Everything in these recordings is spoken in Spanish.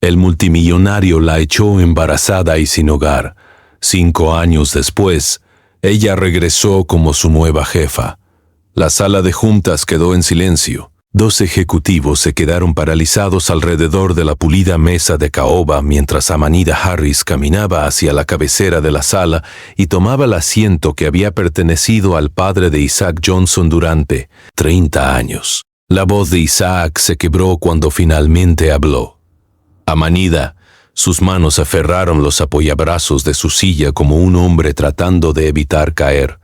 El multimillonario la echó embarazada y sin hogar. 5 años después, ella regresó como su nueva jefa. La sala de juntas quedó en silencio. 2 ejecutivos se quedaron paralizados alrededor de la pulida mesa de caoba mientras Amanida Harris caminaba hacia la cabecera de la sala y tomaba el asiento que había pertenecido al padre de Isaac Johnson durante 30 años. La voz de Isaac se quebró cuando finalmente habló. Amanida, sus manos aferraron los apoyabrazos de su silla como un hombre tratando de evitar caer.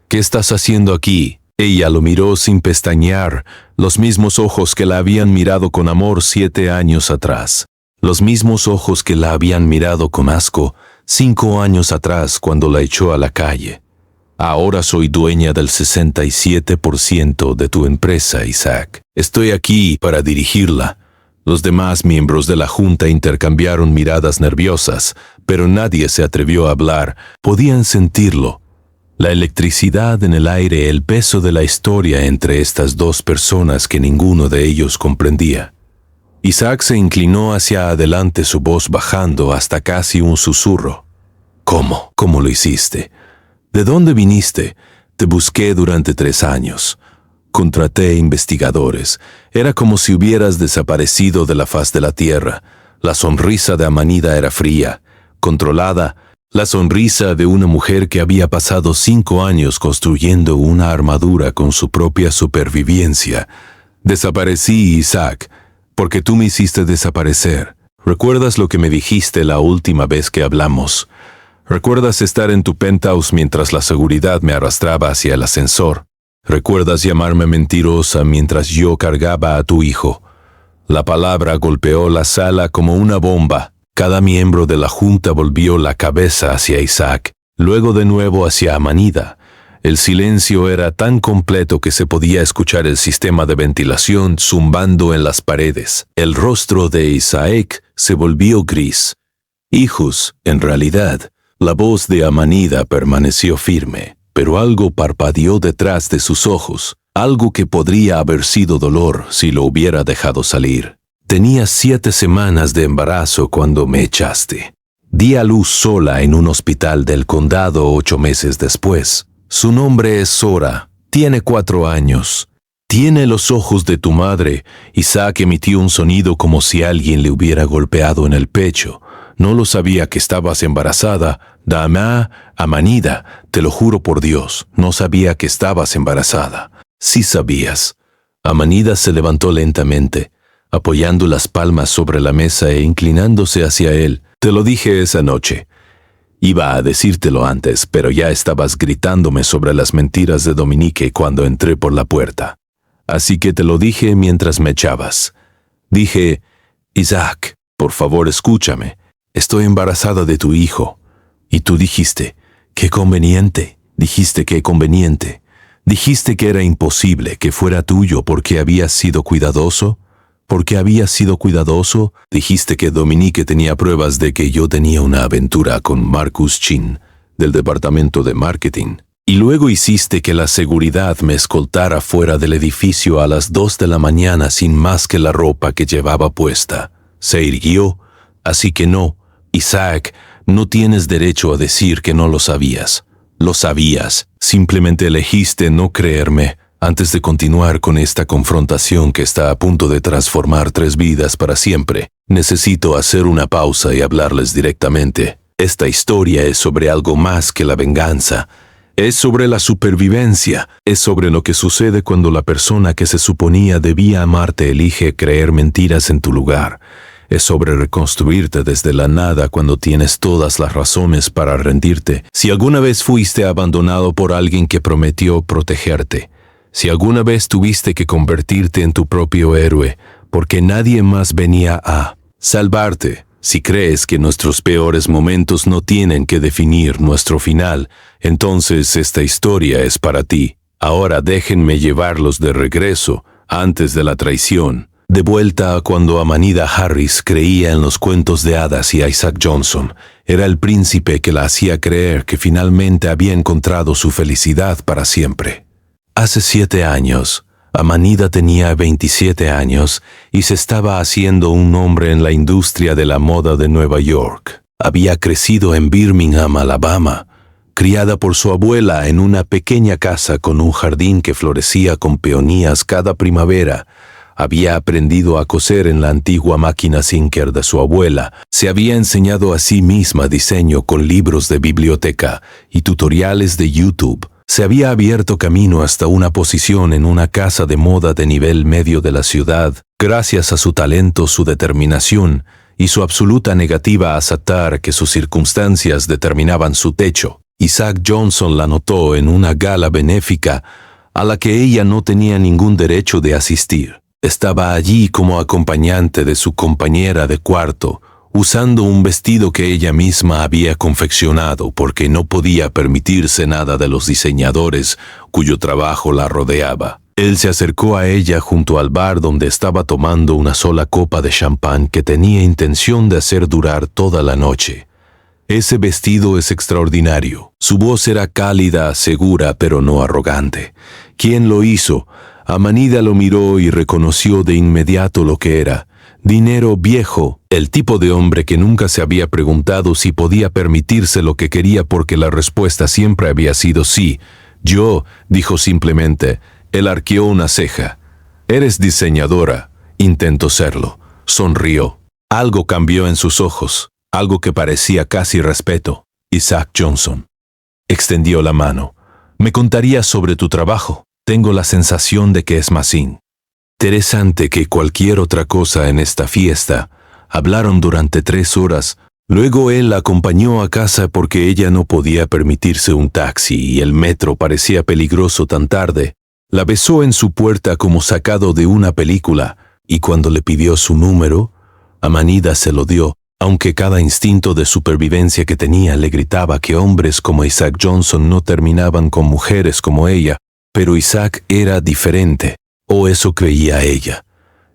¿Qué estás haciendo aquí? Ella lo miró sin pestañear, los mismos ojos que la habían mirado con amor 7 años atrás. Los mismos ojos que la habían mirado con asco 5 años atrás cuando la echó a la calle. Ahora soy dueña del 67% de tu empresa, Isaac. Estoy aquí para dirigirla. Los demás miembros de la junta intercambiaron miradas nerviosas, pero nadie se atrevió a hablar. Podían sentirlo. La electricidad en el aire, el peso de la historia entre estas 2 personas que ninguno de ellos comprendía. Isaac se inclinó hacia adelante, su voz bajando hasta casi un susurro. ¿Cómo? ¿Cómo lo hiciste? ¿De dónde viniste? Te busqué durante 3 años. Contraté investigadores. Era como si hubieras desaparecido de la faz de la tierra. La sonrisa de Amanida era fría, controlada, la sonrisa de una mujer que había pasado 5 años construyendo una armadura con su propia supervivencia. Desaparecí, Isaac, porque tú me hiciste desaparecer. ¿Recuerdas lo que me dijiste la última vez que hablamos? ¿Recuerdas estar en tu penthouse mientras la seguridad me arrastraba hacia el ascensor? ¿Recuerdas llamarme mentirosa mientras yo cargaba a tu hijo? La palabra golpeó la sala como una bomba. Cada miembro de la junta volvió la cabeza hacia Isaac, luego de nuevo hacia Amanida. El silencio era tan completo que se podía escuchar el sistema de ventilación zumbando en las paredes. El rostro de Isaac se volvió gris. Hijos, en realidad, la voz de Amanida permaneció firme, pero algo parpadeó detrás de sus ojos, algo que podría haber sido dolor si lo hubiera dejado salir. Tenía 7 semanas de embarazo cuando me echaste. Di a luz sola en un hospital del condado 8 meses después. Su nombre es Sora. Tiene 4 años. Tiene los ojos de tu madre. Isaac emitió un sonido como si alguien le hubiera golpeado en el pecho. No lo sabía que estabas embarazada. Amanida, te lo juro por Dios, no sabía que estabas embarazada. Sí sabías. Amanida se levantó lentamente, apoyando las palmas sobre la mesa e inclinándose hacia él. Te lo dije esa noche. Iba a decírtelo antes, pero ya estabas gritándome sobre las mentiras de Dominique cuando entré por la puerta. Así que te lo dije mientras me echabas. Dije, Isaac, por favor escúchame. Estoy embarazada de tu hijo. Y tú dijiste, qué conveniente. Dijiste qué conveniente. Dijiste que era imposible que fuera tuyo porque habías sido cuidadoso. Porque habías sido cuidadoso, dijiste que Dominique tenía pruebas de que yo tenía una aventura con Marcus Chin, del departamento de marketing. Y luego hiciste que la seguridad me escoltara fuera del edificio a las 2 de la mañana sin más que la ropa que llevaba puesta. Se irguió, así que no, Isaac, no tienes derecho a decir que no lo sabías. Lo sabías, simplemente elegiste no creerme. Antes de continuar con esta confrontación que está a punto de transformar 3 vidas para siempre, necesito hacer una pausa y hablarles directamente. Esta historia es sobre algo más que la venganza. Es sobre la supervivencia. Es sobre lo que sucede cuando la persona que se suponía debía amarte elige creer mentiras en tu lugar. Es sobre reconstruirte desde la nada cuando tienes todas las razones para rendirte. Si alguna vez fuiste abandonado por alguien que prometió protegerte, si alguna vez tuviste que convertirte en tu propio héroe porque nadie más venía a salvarte, si crees que nuestros peores momentos no tienen que definir nuestro final, entonces esta historia es para ti. Ahora déjenme llevarlos de regreso, antes de la traición, de vuelta a cuando Amanida Harris creía en los cuentos de hadas y Isaac Johnson. Era el príncipe que la hacía creer que finalmente había encontrado su felicidad para siempre. Hace 7 años, Amanida tenía 27 años y se estaba haciendo un nombre en la industria de la moda de Nueva York. Había crecido en Birmingham, Alabama, criada por su abuela en una pequeña casa con un jardín que florecía con peonías cada primavera. Había aprendido a coser en la antigua máquina Singer de su abuela. Se había enseñado a sí misma diseño con libros de biblioteca y tutoriales de YouTube. Se había abierto camino hasta una posición en una casa de moda de nivel medio de la ciudad, gracias a su talento, su determinación y su absoluta negativa a aceptar que sus circunstancias determinaban su techo. Isaac Johnson la notó en una gala benéfica a la que ella no tenía ningún derecho de asistir. Estaba allí como acompañante de su compañera de cuarto, usando un vestido que ella misma había confeccionado porque no podía permitirse nada de los diseñadores cuyo trabajo la rodeaba. Él se acercó a ella junto al bar donde estaba tomando una sola copa de champán que tenía intención de hacer durar toda la noche. Ese vestido es extraordinario. Su voz era cálida, segura, pero no arrogante. ¿Quién lo hizo? Amanida lo miró y reconoció de inmediato lo que era. Dinero viejo, el tipo de hombre que nunca se había preguntado si podía permitirse lo que quería porque la respuesta siempre había sido sí. Yo, dijo simplemente. Él arqueó una ceja. Eres diseñadora. Intentó serlo. Sonrió. Algo cambió en sus ojos, algo que parecía casi respeto. Isaac Johnson. Extendió la mano. ¿Me contarías sobre tu trabajo? Tengo la sensación de que es más interesante que cualquier otra cosa en esta fiesta. Hablaron durante 3 horas. Luego él la acompañó a casa porque ella no podía permitirse un taxi y el metro parecía peligroso tan tarde. La besó en su puerta como sacado de una película y cuando le pidió su número, Amanida se lo dio, aunque cada instinto de supervivencia que tenía le gritaba que hombres como Isaac Johnson no terminaban con mujeres como ella. Pero Isaac era diferente, o eso creía ella.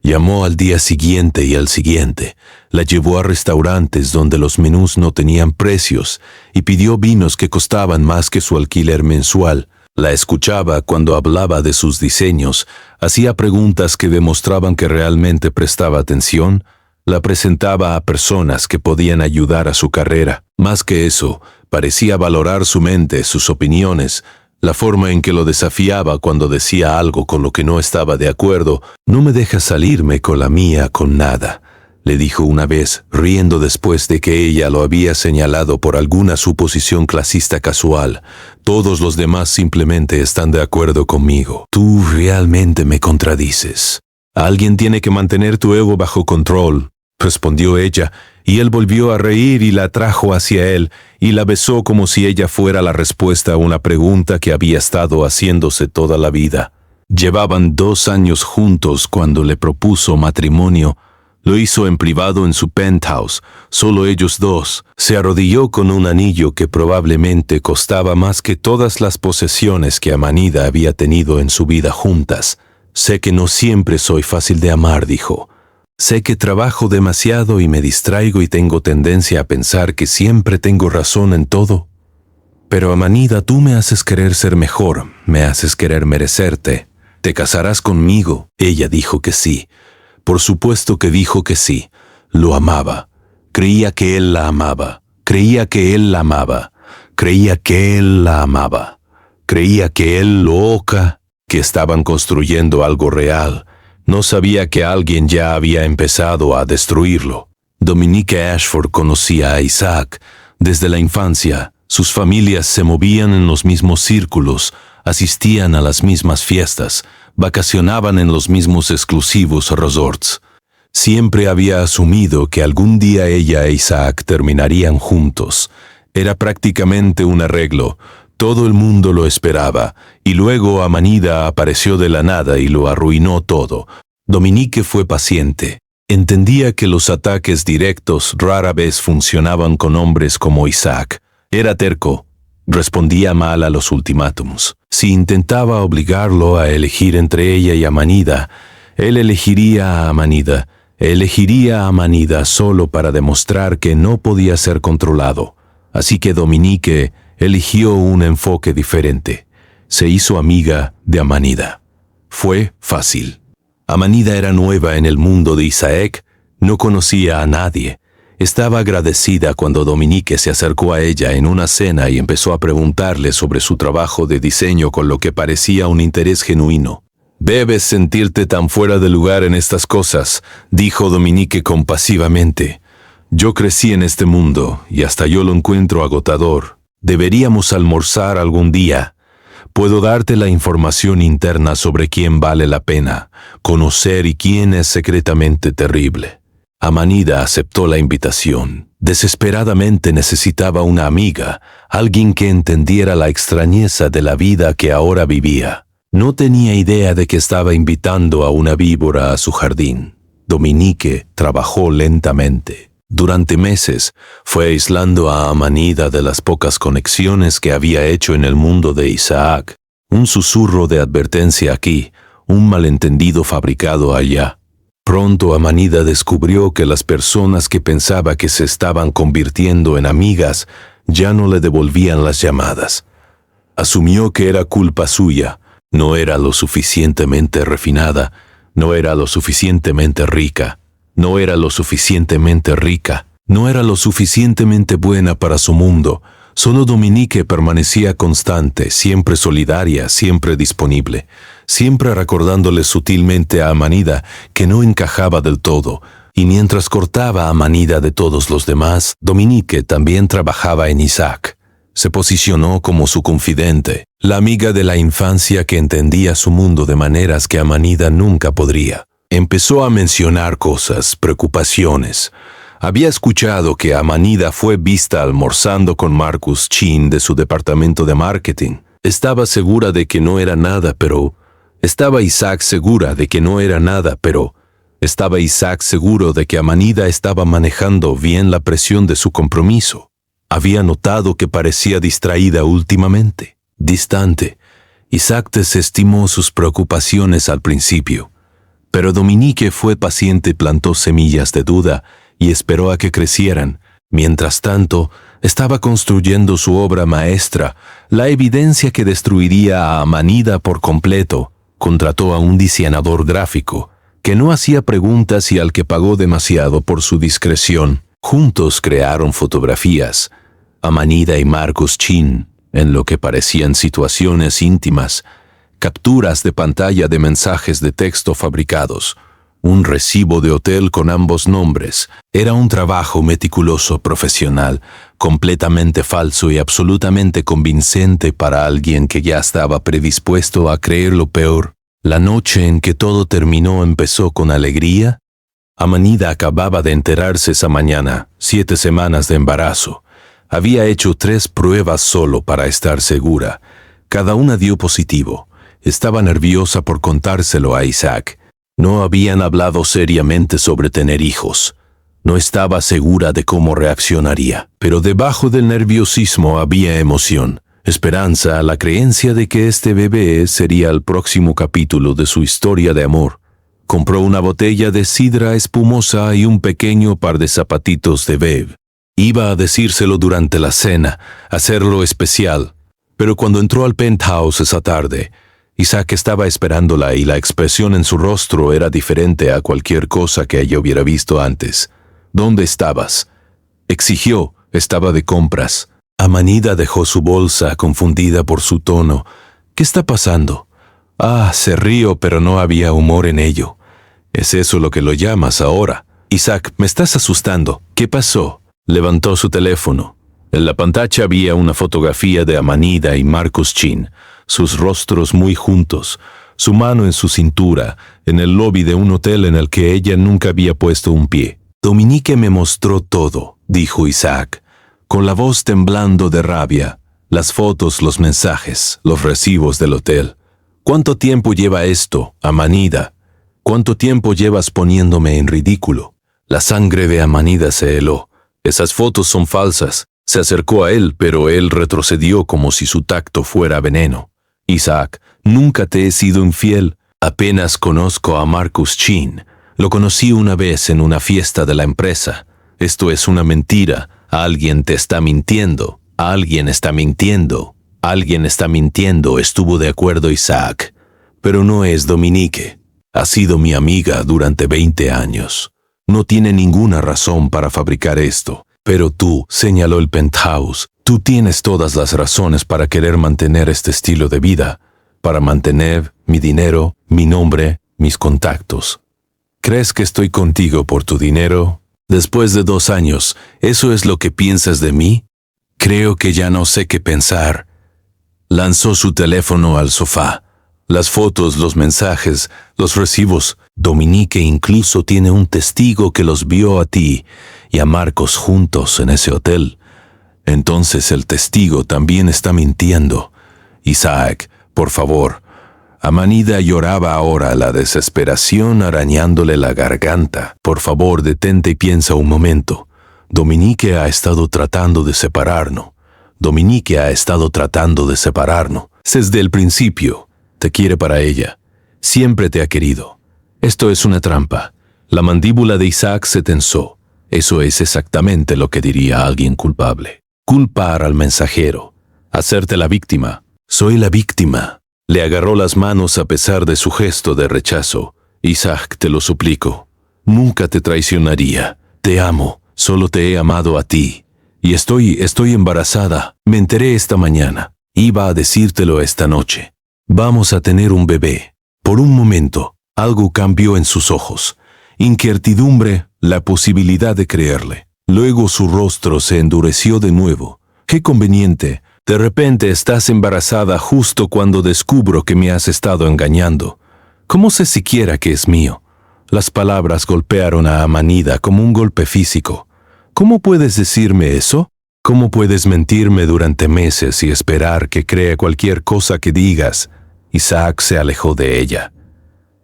Llamó al día siguiente y al siguiente. La llevó a restaurantes donde los menús no tenían precios y pidió vinos que costaban más que su alquiler mensual. La escuchaba cuando hablaba de sus diseños, hacía preguntas que demostraban que realmente prestaba atención, la presentaba a personas que podían ayudar a su carrera. Más que eso, parecía valorar su mente, sus opiniones, la forma en que lo desafiaba cuando decía algo con lo que no estaba de acuerdo. «No me dejas salirme con la mía con nada», le dijo una vez, riendo después de que ella lo había señalado por alguna suposición clasista casual. «Todos los demás simplemente están de acuerdo conmigo. Tú realmente me contradices. Alguien tiene que mantener tu ego bajo control», respondió ella, y él volvió a reír y la atrajo hacia él y la besó como si ella fuera la respuesta a una pregunta que había estado haciéndose toda la vida. Llevaban 2 años juntos cuando le propuso matrimonio. Lo hizo en privado en su penthouse, solo ellos dos. Se arrodilló con un anillo que probablemente costaba más que todas las posesiones que Amanida había tenido en su vida juntas. «Sé que no siempre soy fácil de amar», dijo. «Sé que trabajo demasiado y me distraigo y tengo tendencia a pensar que siempre tengo razón en todo. Pero Amanida, tú me haces querer ser mejor, me haces querer merecerte. ¿Te casarás conmigo?» Ella dijo que sí. Por supuesto que dijo que sí. Lo amaba. Creía que él la amaba. Creía que él la amaba. Creía que él la amaba. Creía que él loca, que estaban construyendo algo real. No sabía que alguien ya había empezado a destruirlo. Dominique Ashford conocía a Isaac desde la infancia. Sus familias se movían en los mismos círculos, asistían a las mismas fiestas, vacacionaban en los mismos exclusivos resorts. Siempre había asumido que algún día ella e Isaac terminarían juntos. Era prácticamente un arreglo. Todo el mundo lo esperaba, y luego Amanida apareció de la nada y lo arruinó todo. Dominique fue paciente. Entendía que los ataques directos rara vez funcionaban con hombres como Isaac. Era terco. Respondía mal a los ultimátums. Si intentaba obligarlo a elegir entre ella y Amanida, él elegiría a Amanida. Elegiría a Amanida solo para demostrar que no podía ser controlado. Así que Dominique eligió un enfoque diferente. Se hizo amiga de Amanida. Fue fácil. Amanida era nueva en el mundo de Isaac, no conocía a nadie. Estaba agradecida cuando Dominique se acercó a ella en una cena y empezó a preguntarle sobre su trabajo de diseño con lo que parecía un interés genuino. «Debes sentirte tan fuera de lugar en estas cosas», dijo Dominique compasivamente. «Yo crecí en este mundo y hasta yo lo encuentro agotador. Deberíamos almorzar algún día. Puedo darte la información interna sobre quién vale la pena conocer y quién es secretamente terrible». Amanida aceptó la invitación. Desesperadamente necesitaba una amiga, alguien que entendiera la extrañeza de la vida que ahora vivía. No tenía idea de que estaba invitando a una víbora a su jardín. Dominique trabajó lentamente. Durante meses fue aislando a Amanida de las pocas conexiones que había hecho en el mundo de Isaac. Un susurro de advertencia aquí, un malentendido fabricado allá. Pronto Amanida descubrió que las personas que pensaba que se estaban convirtiendo en amigas ya no le devolvían las llamadas. Asumió que era culpa suya. No era lo suficientemente refinada, no era lo suficientemente rica, no era lo suficientemente rica, no era lo suficientemente buena para su mundo. Solo Dominique permanecía constante, siempre solidaria, siempre disponible, siempre recordándole sutilmente a Amanida que no encajaba del todo, y mientras cortaba a Amanida de todos los demás, Dominique también trabajaba en Isaac. Se posicionó como su confidente, la amiga de la infancia que entendía su mundo de maneras que Amanida nunca podría. Empezó a mencionar cosas, preocupaciones. Había escuchado que Amanida fue vista almorzando con Marcus Chin de su departamento de marketing. Estaba segura de que no era nada, pero... Estaba Isaac segura de que no era nada, pero... Estaba Isaac seguro de que Amanida estaba manejando bien la presión de su compromiso. Había notado que parecía distraída últimamente, distante. Isaac desestimó sus preocupaciones al principio, pero Dominique fue paciente y plantó semillas de duda y esperó a que crecieran. Mientras tanto, estaba construyendo su obra maestra, la evidencia que destruiría a Amanida por completo. Contrató a un diseñador gráfico, que no hacía preguntas y al que pagó demasiado por su discreción. Juntos crearon fotografías, Amanida y Marcus Chin, en lo que parecían situaciones íntimas, capturas de pantalla de mensajes de texto fabricados, un recibo de hotel con ambos nombres. Era un trabajo meticuloso, profesional, completamente falso y absolutamente convincente para alguien que ya estaba predispuesto a creer lo peor. La noche en que todo terminó empezó con alegría. Amanida acababa de enterarse esa mañana, 7 semanas de embarazo. Había hecho 3 pruebas solo para estar segura. Cada una dio positivo. Estaba nerviosa por contárselo a Isaac. No habían hablado seriamente sobre tener hijos. No estaba segura de cómo reaccionaría, pero debajo del nerviosismo había emoción, esperanza, la creencia de que este bebé sería el próximo capítulo de su historia de amor. Compró una botella de sidra espumosa y un pequeño par de zapatitos de Bev. Iba a decírselo durante la cena, hacerlo especial, pero cuando entró al penthouse esa tarde, Isaac estaba esperándola y la expresión en su rostro era diferente a cualquier cosa que ella hubiera visto antes. «¿Dónde estabas?», exigió. «Estaba de compras». Amanida dejó su bolsa, confundida por su tono. «¿Qué está pasando?». «Ah», se rió, pero no había humor en ello. «¿Es eso lo que lo llamas ahora?». «Isaac, me estás asustando. ¿Qué pasó?». Levantó su teléfono. En la pantalla había una fotografía de Amanida y Marcus Chin, sus rostros muy juntos, su mano en su cintura, en el lobby de un hotel en el que ella nunca había puesto un pie. «Dominique me mostró todo», dijo Isaac, con la voz temblando de rabia. «Las fotos, los mensajes, los recibos del hotel. ¿Cuánto tiempo lleva esto, Amanida? ¿Cuánto tiempo llevas poniéndome en ridículo?». La sangre de Amanida se heló. «Esas fotos son falsas». Se acercó a él, pero él retrocedió como si su tacto fuera veneno. «Isaac, nunca te he sido infiel. Apenas conozco a Marcus Chin. Lo conocí una vez en una fiesta de la empresa. Esto es una mentira. Alguien te está mintiendo. Alguien está mintiendo. Alguien está mintiendo», estuvo de acuerdo Isaac. pero no es Dominique. Ha sido mi amiga durante 20 años. No tiene ninguna razón para fabricar esto. Pero tú, señaló el penthouse, tú tienes todas las razones para querer mantener este estilo de vida, para mantener mi dinero, mi nombre, mis contactos. ¿Crees que estoy contigo por tu dinero? Después de 2 años, ¿eso es lo que piensas de mí? Creo que ya no sé qué pensar. Lanzó su teléfono al sofá. Las fotos, los mensajes, los recibos. Dominique incluso tiene un testigo que los vio a ti y a Marcos juntos en ese hotel. Entonces el testigo también está mintiendo. Isaac, por favor. Amanida lloraba ahora, la desesperación arañándole la garganta. Por favor, detente y piensa un momento. Dominique ha estado tratando de separarnos. Dominique ha estado tratando de separarnos. Desde el principio. Te quiere para ella. Siempre te ha querido. Esto es una trampa. La mandíbula de Isaac se tensó. Eso es exactamente lo que diría alguien culpable. Culpar al mensajero. Hacerte la víctima. Soy la víctima. Le agarró las manos a pesar de su gesto de rechazo. Isaac, te lo suplico. Nunca te traicionaría. Te amo. Solo te he amado a ti. Y estoy embarazada. Me enteré esta mañana. Iba a decírtelo esta noche. Vamos a tener un bebé. Por un momento, algo cambió en sus ojos. Incertidumbre, la posibilidad de creerle. Luego su rostro se endureció de nuevo. ¡Qué conveniente! De repente estás embarazada justo cuando descubro que me has estado engañando. ¿Cómo sé siquiera que es mío? Las palabras golpearon a Amanida como un golpe físico. ¿Cómo puedes decirme eso? ¿Cómo puedes mentirme durante meses y esperar que crea cualquier cosa que digas? Isaac se alejó de ella.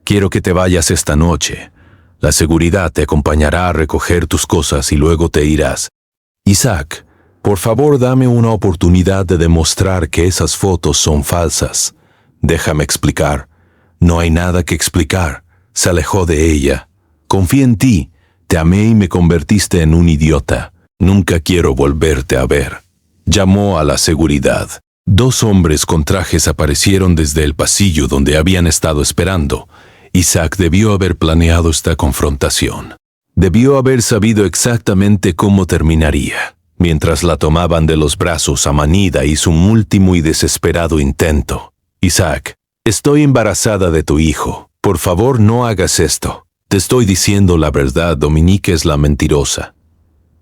Quiero que te vayas esta noche. La seguridad te acompañará a recoger tus cosas y luego te irás. Isaac, por favor dame una oportunidad de demostrar que esas fotos son falsas. Déjame explicar. No hay nada que explicar. Se alejó de ella. Confía en ti. Te amé y me convertiste en un idiota. Nunca quiero volverte a ver. Llamó a la seguridad. 2 hombres con trajes aparecieron desde el pasillo donde habían estado esperando. Isaac debió haber planeado esta confrontación. Debió haber sabido exactamente cómo terminaría. Mientras la tomaban de los brazos, Amanida hizo un último y desesperado intento. Isaac, estoy embarazada de tu hijo. Por favor, no hagas esto. Te estoy diciendo la verdad, Dominique es la mentirosa.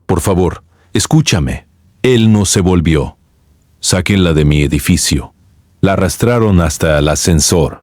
Por favor, escúchame. Él no se volvió. Sáquenla de mi edificio. La arrastraron hasta el ascensor.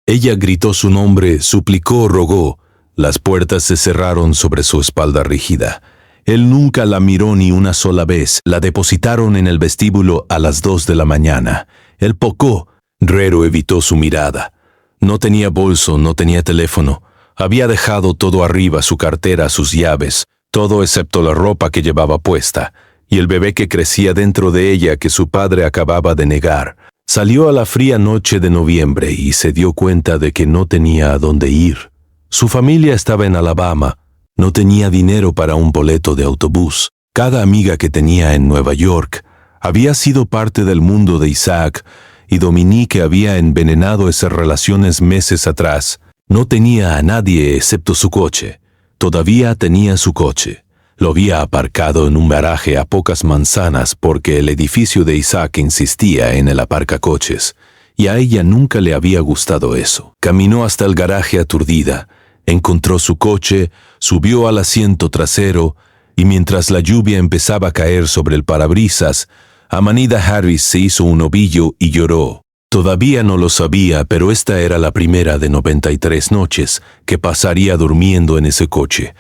Ella gritó su nombre, suplicó, rogó. Las puertas se cerraron sobre su espalda rígida. Él nunca la miró ni una sola vez. La depositaron en el vestíbulo a las 2 de la mañana. Él pocó. Rero evitó su mirada. No tenía bolso, no tenía teléfono. Había dejado todo arriba, su cartera, sus llaves, todo excepto la ropa que llevaba puesta, y el bebé que crecía dentro de ella que su padre acababa de negar. Salió a la fría noche de noviembre y se dio cuenta de que no tenía a dónde ir. Su familia estaba en Alabama. No tenía dinero para un boleto de autobús. Cada amiga que tenía en Nueva York había sido parte del mundo de Isaac, y Dominique había envenenado esas relaciones meses atrás. No tenía a nadie excepto su coche. Todavía tenía su coche. Lo había aparcado en un garaje a pocas manzanas porque el edificio de Isaac insistía en el aparcacoches, y a ella nunca le había gustado eso. Caminó hasta el garaje aturdida, encontró su coche, subió al asiento trasero, y mientras la lluvia empezaba a caer sobre el parabrisas, Amanida Harris se hizo un ovillo y lloró. Todavía no lo sabía, pero esta era la primera de 93 noches que pasaría durmiendo en ese coche.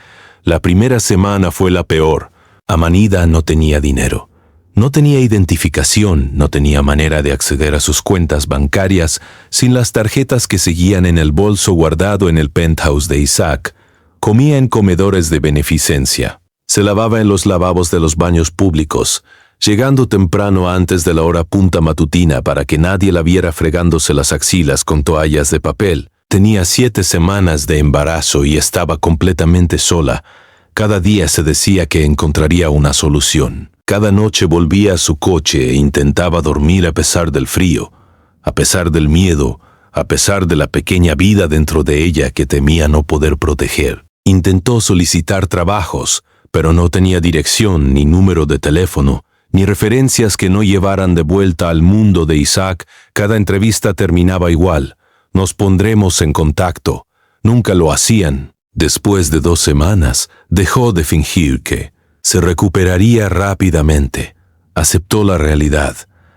La primera semana fue la peor. Amanida no tenía dinero. No tenía identificación, no tenía manera de acceder a sus cuentas bancarias sin las tarjetas que seguían en el bolso guardado en el penthouse de Isaac. Comía en comedores de beneficencia. Se lavaba en los lavabos de los baños públicos, llegando temprano antes de la hora punta matutina para que nadie la viera fregándose las axilas con toallas de papel. Tenía 7 semanas de embarazo y estaba completamente sola. Cada día se decía que encontraría una solución. Cada noche volvía a su coche e intentaba dormir a pesar del frío, a pesar del miedo, a pesar de la pequeña vida dentro de ella que temía no poder proteger. Intentó solicitar trabajos, pero no tenía dirección, ni número de teléfono, ni referencias que no llevaran de vuelta al mundo de Isaac. Cada entrevista terminaba igual: nos pondremos en contacto. Nunca lo hacían. Después de 2 semanas, dejó de fingir que se recuperaría rápidamente. Aceptó la realidad.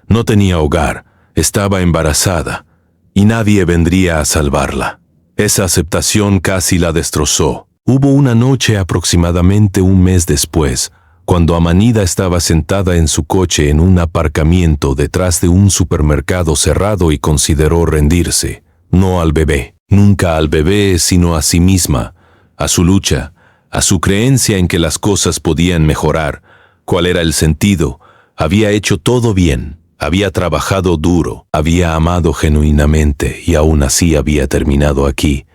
No tenía hogar, estaba embarazada, y nadie vendría a salvarla. Esa aceptación casi la destrozó. Hubo una noche aproximadamente un mes después, cuando Amanida estaba sentada en su coche en un aparcamiento detrás de un supermercado cerrado y consideró rendirse. No al bebé, nunca al bebé, sino a sí misma, a su lucha, a su creencia en que las cosas podían mejorar. ¿Cuál era el sentido? Había hecho todo bien, había trabajado duro, había amado genuinamente y aún así había terminado aquí,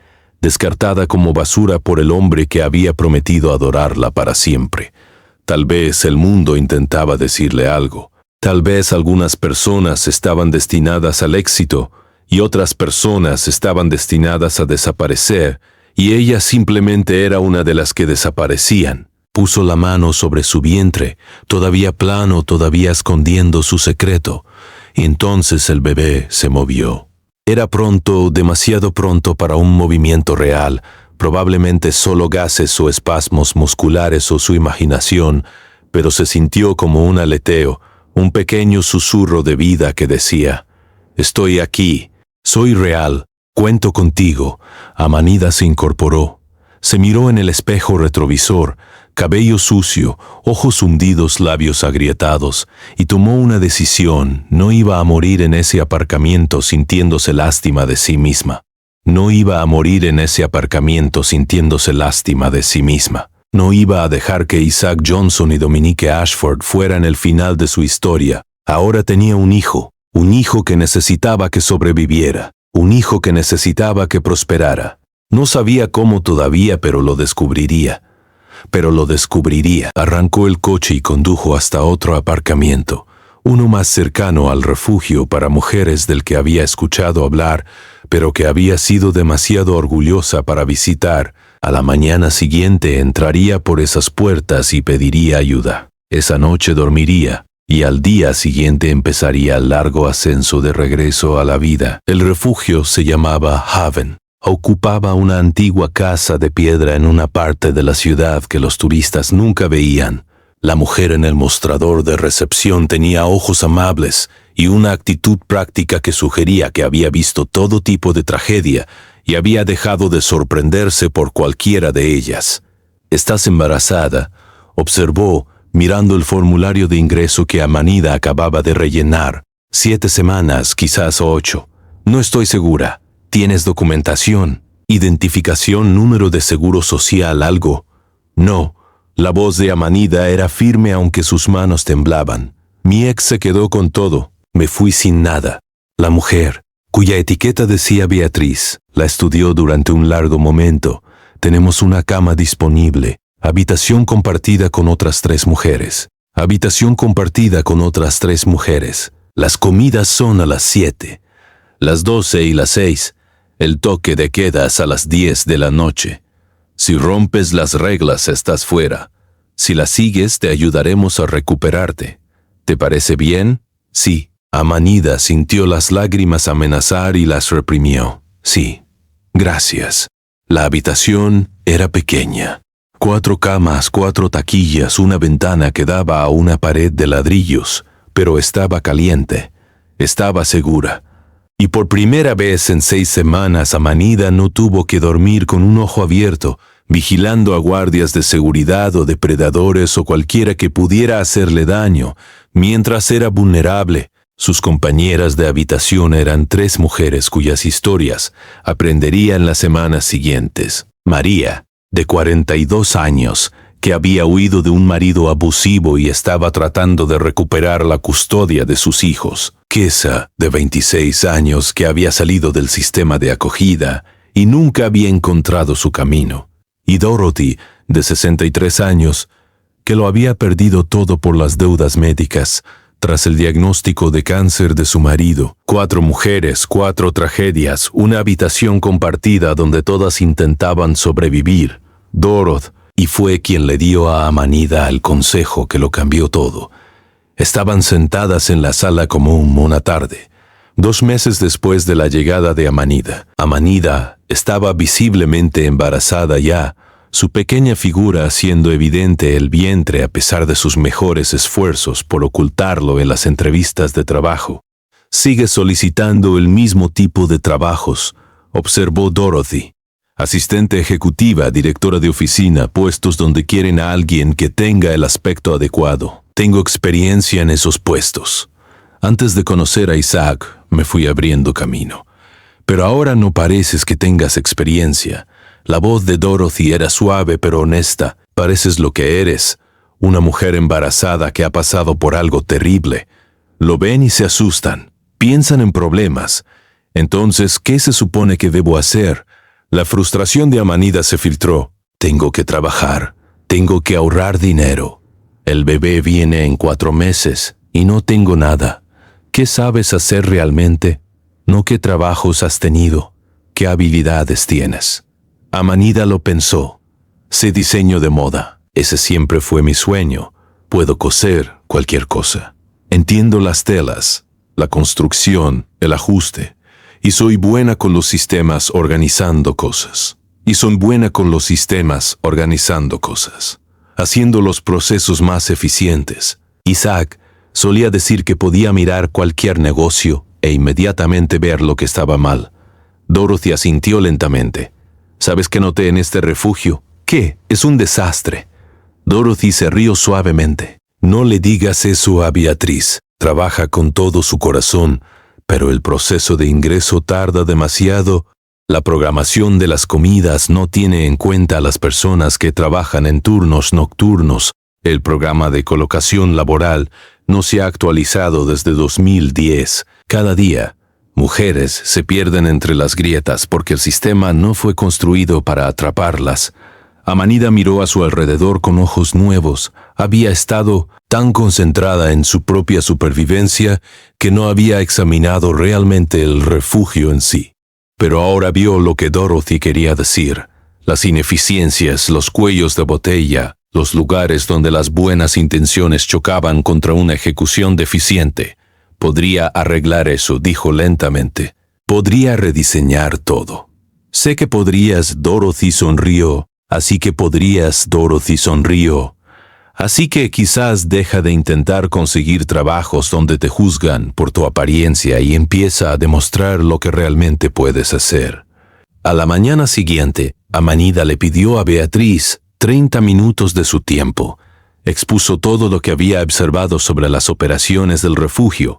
descartada como basura por el hombre que había prometido adorarla para siempre. Tal vez el mundo intentaba decirle algo. Tal vez algunas personas estaban destinadas al éxito y otras personas estaban destinadas a desaparecer, y ella simplemente era una de las que desaparecían. Puso la mano sobre su vientre, todavía plano, todavía escondiendo su secreto, y entonces el bebé se movió. Era pronto, demasiado pronto para un movimiento real, probablemente solo gases o espasmos musculares o su imaginación, pero se sintió como un aleteo, un pequeño susurro de vida que decía: «Estoy aquí, soy real, cuento contigo». Amanida se incorporó. Se miró en el espejo retrovisor, cabello sucio, ojos hundidos, labios agrietados, y tomó una decisión. No iba a morir en ese aparcamiento sintiéndose lástima de sí misma. No iba a morir en ese aparcamiento sintiéndose lástima de sí misma. No iba a dejar que Isaac Johnson y Dominique Ashford fueran el final de su historia. Ahora tenía un hijo que necesitaba que sobreviviera, un hijo que necesitaba que prosperara. No sabía cómo todavía, pero lo descubriría. Arrancó el coche y condujo hasta otro aparcamiento, uno más cercano al refugio para mujeres del que había escuchado hablar, pero que había sido demasiado orgullosa para visitar. A la mañana siguiente entraría por esas puertas y pediría ayuda. Esa noche dormiría, y al día siguiente empezaría el largo ascenso de regreso a la vida. El refugio se llamaba Haven. Ocupaba una antigua casa de piedra en una parte de la ciudad que los turistas nunca veían. La mujer en el mostrador de recepción tenía ojos amables y una actitud práctica que sugería que había visto todo tipo de tragedia y había dejado de sorprenderse por cualquiera de ellas. «¿Estás embarazada?», observó, mirando el formulario de ingreso que Amanida acababa de rellenar. 7 semanas, quizás 8. «No estoy segura». ¿Tienes documentación? ¿Identificación, número de seguro social, algo? No. La voz de Amanida era firme aunque sus manos temblaban. Mi ex se quedó con todo. Me fui sin nada. La mujer, cuya etiqueta decía Beatriz, la estudió durante un largo momento. Tenemos una cama disponible. Habitación compartida con otras 3 mujeres. Habitación compartida con otras 3 mujeres. Las comidas son a las 7. Las 12 y las 6. El toque de quedas a las 10 de la noche. Si rompes las reglas, estás fuera. Si las sigues, te ayudaremos a recuperarte. ¿Te parece bien? Sí. Amanida sintió las lágrimas amenazar y las reprimió. Sí. Gracias. La habitación era pequeña. 4 camas, 4 taquillas, una ventana que daba a una pared de ladrillos, pero estaba caliente. Estaba segura. Y por primera vez en 6 semanas Amanida no tuvo que dormir con un ojo abierto, vigilando a guardias de seguridad o depredadores o cualquiera que pudiera hacerle daño. Mientras era vulnerable, sus compañeras de habitación eran 3 mujeres cuyas historias aprendería en las semanas siguientes. María, de 42 años, que había huido de un marido abusivo y estaba tratando de recuperar la custodia de sus hijos. Kesa, de 26 años, que había salido del sistema de acogida y nunca había encontrado su camino. Y Dorothy, de 63 años, que lo había perdido todo por las deudas médicas, tras el diagnóstico de cáncer de su marido. 4 mujeres, 4 tragedias, una habitación compartida donde todas intentaban sobrevivir. Dorothy, y fue quien le dio a Amanida el consejo que lo cambió todo. Estaban sentadas en la sala común una tarde, 2 meses después de la llegada de Amanida. Amanida estaba visiblemente embarazada ya, su pequeña figura haciendo evidente el vientre a pesar de sus mejores esfuerzos por ocultarlo en las entrevistas de trabajo. «Sigue solicitando el mismo tipo de trabajos», observó Dorothy. «Asistente ejecutiva, directora de oficina, puestos donde quieren a alguien que tenga el aspecto adecuado. Tengo experiencia en esos puestos. Antes de conocer a Isaac, me fui abriendo camino. Pero ahora no pareces que tengas experiencia». La voz de Dorothy era suave pero honesta. «Pareces lo que eres, una mujer embarazada que ha pasado por algo terrible. Lo ven y se asustan, piensan en problemas. Entonces, ¿qué se supone que debo hacer?» La frustración de Amanida se filtró. «Tengo que trabajar, tengo que ahorrar dinero. El bebé viene en 4 meses y no tengo nada. ¿Qué sabes hacer realmente? No qué trabajos has tenido, qué habilidades tienes». Amanida lo pensó. «Sé diseño de moda. Ese siempre fue mi sueño. Puedo coser cualquier cosa. Entiendo las telas, la construcción, el ajuste. Y soy buena con los sistemas organizando cosas. Haciendo los procesos más eficientes». Isaac solía decir que podía mirar cualquier negocio e inmediatamente ver lo que estaba mal. Dorothy asintió lentamente. «¿Sabes qué noté en este refugio? ¿Qué? Es un desastre». Dorothy se rió suavemente. «No le digas eso a Beatriz. Trabaja con todo su corazón, pero el proceso de ingreso tarda demasiado. La programación de las comidas no tiene en cuenta a las personas que trabajan en turnos nocturnos. El programa de colocación laboral no se ha actualizado desde 2010. Cada día, mujeres se pierden entre las grietas porque el sistema no fue construido para atraparlas». Amanida miró a su alrededor con ojos nuevos. Había estado tan concentrada en su propia supervivencia que no había examinado realmente el refugio en sí. Pero ahora vio lo que Dorothy quería decir: las ineficiencias, los cuellos de botella, los lugares donde las buenas intenciones chocaban contra una ejecución deficiente. «Podría arreglar eso», dijo lentamente. «Podría rediseñar todo». «Sé que podrías», Dorothy sonrió. «Así que podrías», Dorothy sonrió. «Así que quizás deja de intentar conseguir trabajos donde te juzgan por tu apariencia y empieza a demostrar lo que realmente puedes hacer». A la mañana siguiente, Amanida le pidió a Beatriz 30 minutos de su tiempo. Expuso todo lo que había observado sobre las operaciones del refugio.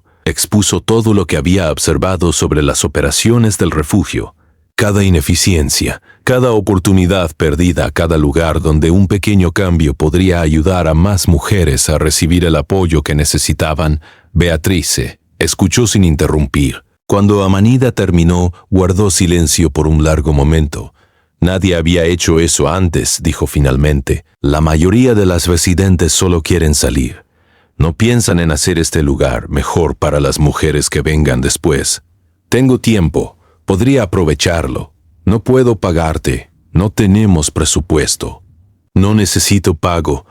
Cada ineficiencia, cada oportunidad perdida, cada lugar donde un pequeño cambio podría ayudar a más mujeres a recibir el apoyo que necesitaban. Beatriz escuchó sin interrumpir. Cuando Amanida terminó, guardó silencio por un largo momento. «Nadie había hecho eso antes», dijo finalmente. «La mayoría de las residentes solo quieren salir. No piensan en hacer este lugar mejor para las mujeres que vengan después. Tengo tiempo. Podría aprovecharlo. No puedo pagarte. No tenemos presupuesto. No necesito pago.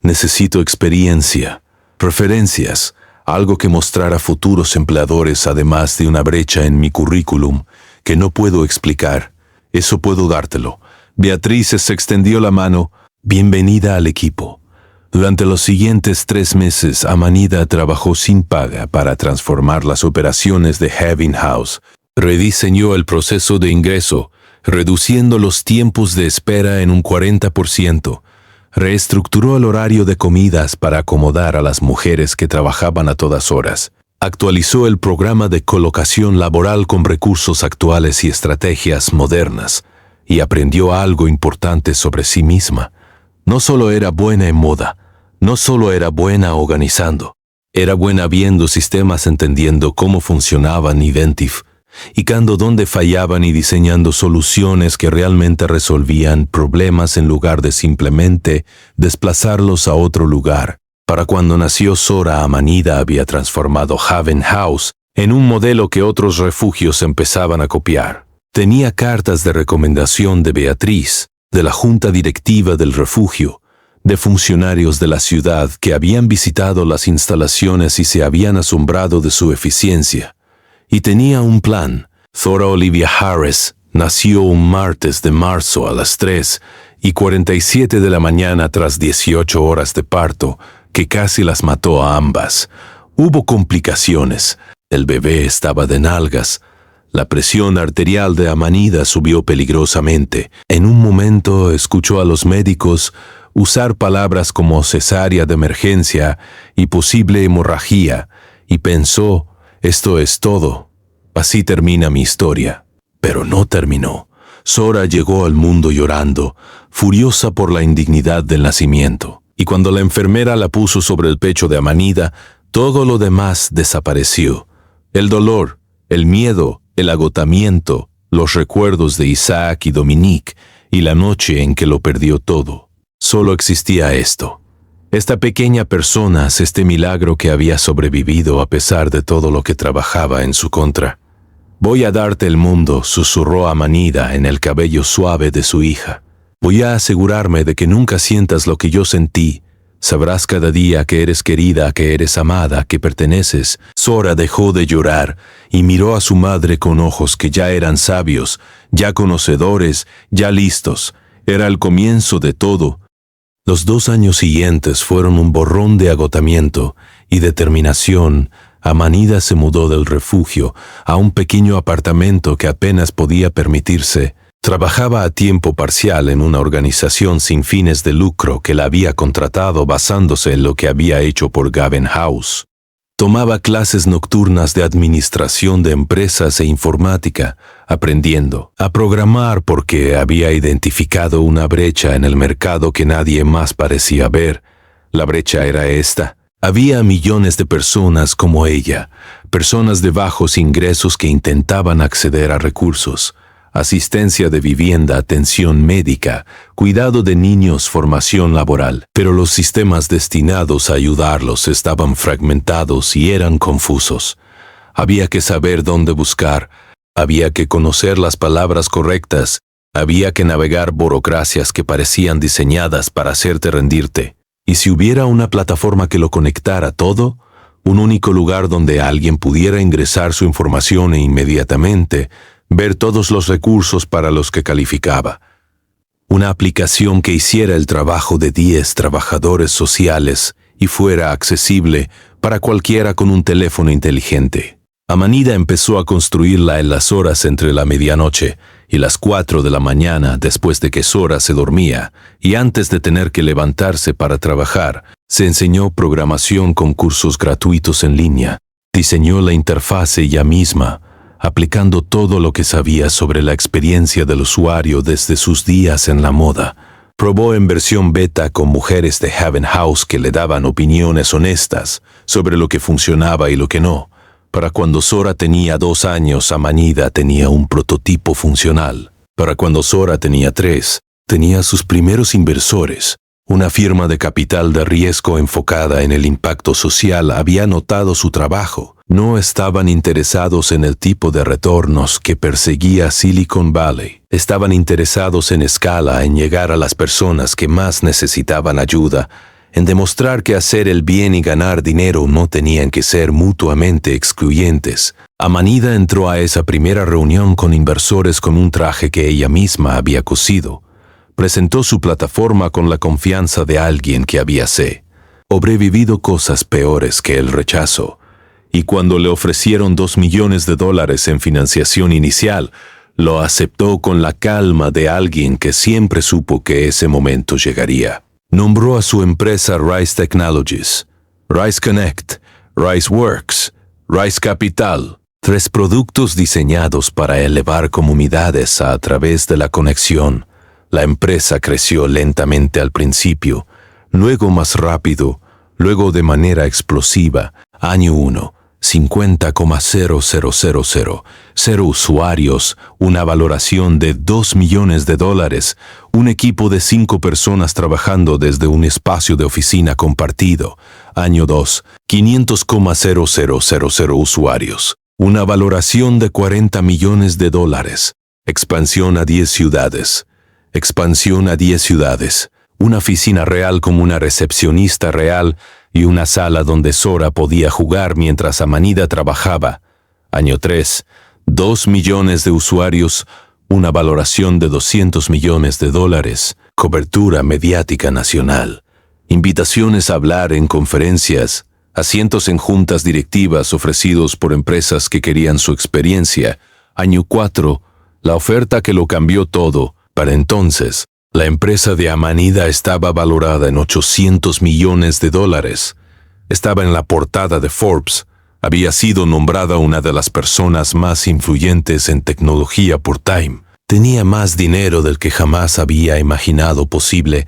Necesito experiencia, preferencias, algo que mostrar a futuros empleadores además de una brecha en mi currículum que no puedo explicar. Eso puedo dártelo». Beatriz se extendió la mano. «Bienvenida al equipo». Durante los siguientes 3 meses, Amanida trabajó sin paga para transformar las operaciones de Having House. Rediseñó el proceso de ingreso, reduciendo los tiempos de espera en un 40%. Reestructuró el horario de comidas para acomodar a las mujeres que trabajaban a todas horas. Actualizó el programa de colocación laboral con recursos actuales y estrategias modernas. Y aprendió algo importante sobre sí misma. No solo era buena en moda, no solo era buena organizando. Era buena viendo sistemas, entendiendo cómo funcionaban, identificando dónde fallaban y diseñando soluciones que realmente resolvían problemas en lugar de simplemente desplazarlos a otro lugar. Para cuando nació Zora, Amanida había transformado Haven House en un modelo que otros refugios empezaban a copiar. Tenía cartas de recomendación de Beatriz, de la junta directiva del refugio, de funcionarios de la ciudad que habían visitado las instalaciones y se habían asombrado de su eficiencia. Y tenía un plan. Zora Olivia Harris nació un martes de marzo a las 3:47 de la mañana tras 18 horas de parto, que casi las mató a ambas. Hubo complicaciones. El bebé estaba de nalgas. La presión arterial de Amanida subió peligrosamente. En un momento escuchó a los médicos usar palabras como cesárea de emergencia y posible hemorragia, y pensó, esto es todo. Así termina mi historia. Pero no terminó. Zora llegó al mundo llorando, furiosa por la indignidad del nacimiento. Y cuando la enfermera la puso sobre el pecho de Amanida, todo lo demás desapareció. El dolor, el miedo, el agotamiento, los recuerdos de Isaac y Dominique, y la noche en que lo perdió todo. Solo existía esto. Esta pequeña persona, este milagro que había sobrevivido a pesar de todo lo que trabajaba en su contra. «Voy a darte el mundo», susurró Amanida en el cabello suave de su hija. «Voy a asegurarme de que nunca sientas lo que yo sentí. Sabrás cada día que eres querida, que eres amada, que perteneces». Zora dejó de llorar y miró a su madre con ojos que ya eran sabios, ya conocedores, ya listos. Era el comienzo de todo. Los 2 años siguientes fueron un borrón de agotamiento y determinación. Amanida se mudó del refugio a un pequeño apartamento que apenas podía permitirse. Trabajaba a tiempo parcial en una organización sin fines de lucro que la había contratado basándose en lo que había hecho por Haven House. Tomaba clases nocturnas de administración de empresas e informática, aprendiendo a programar porque había identificado una brecha en el mercado que nadie más parecía ver. La brecha era esta. Había millones de personas como ella, personas de bajos ingresos que intentaban acceder a recursos, asistencia de vivienda, atención médica, cuidado de niños, formación laboral. Pero los sistemas destinados a ayudarlos estaban fragmentados y eran confusos. Había que saber dónde buscar, había que conocer las palabras correctas, había que navegar burocracias que parecían diseñadas para hacerte rendirte. Y si hubiera una plataforma que lo conectara todo, un único lugar donde alguien pudiera ingresar su información e inmediatamente ver todos los recursos para los que calificaba. Una aplicación que hiciera el trabajo de 10 trabajadores sociales y fuera accesible para cualquiera con un teléfono inteligente. Amanida empezó a construirla en las horas entre la medianoche y las 4 de la mañana después de que Zora se dormía, y antes de tener que levantarse para trabajar, se enseñó programación con cursos gratuitos en línea, diseñó la interfaz ella misma, aplicando todo lo que sabía sobre la experiencia del usuario desde sus días en la moda. Probó en versión beta con mujeres de Haven House que le daban opiniones honestas sobre lo que funcionaba y lo que no. Para cuando Zora tenía 2 años, Amanida tenía un prototipo funcional. Para cuando Zora tenía 3, tenía sus primeros inversores. Una firma de capital de riesgo enfocada en el impacto social había notado su trabajo. No estaban interesados en el tipo de retornos que perseguía Silicon Valley. Estaban interesados en escala, en llegar a las personas que más necesitaban ayuda, en demostrar que hacer el bien y ganar dinero no tenían que ser mutuamente excluyentes. Amanida entró a esa primera reunión con inversores con un traje que ella misma había cosido. Presentó su plataforma con la confianza de alguien que había sobrevivido cosas peores que el rechazo. Y cuando le ofrecieron $2 millones en financiación inicial, lo aceptó con la calma de alguien que siempre supo que ese momento llegaría. Nombró a su empresa Rise Technologies, Rise Connect, Rise Works, Rise Capital, 3 productos diseñados para elevar comunidades a través de la conexión. La empresa creció lentamente al principio, luego más rápido, luego de manera explosiva. Año 1, 50,0000, 0 usuarios, una valoración de $2 millones, un equipo de 5 personas trabajando desde un espacio de oficina compartido, Año 2, 500,0000 usuarios. Una valoración de $40 millones. Expansión a 10 ciudades. Expansión a 10 ciudades. Una oficina real como una recepcionista real y una sala donde Sora podía jugar mientras Amanida trabajaba. Año 3, 2 millones de usuarios, una valoración de $200 millones. Cobertura mediática nacional. Invitaciones a hablar en conferencias, asientos en juntas directivas ofrecidos por empresas que querían su experiencia. Año 4, la oferta que lo cambió todo. Para entonces, la empresa de Amanida estaba valorada en $800 millones. Estaba en la portada de Forbes. Había sido nombrada una de las personas más influyentes en tecnología por Time. Tenía más dinero del que jamás había imaginado posible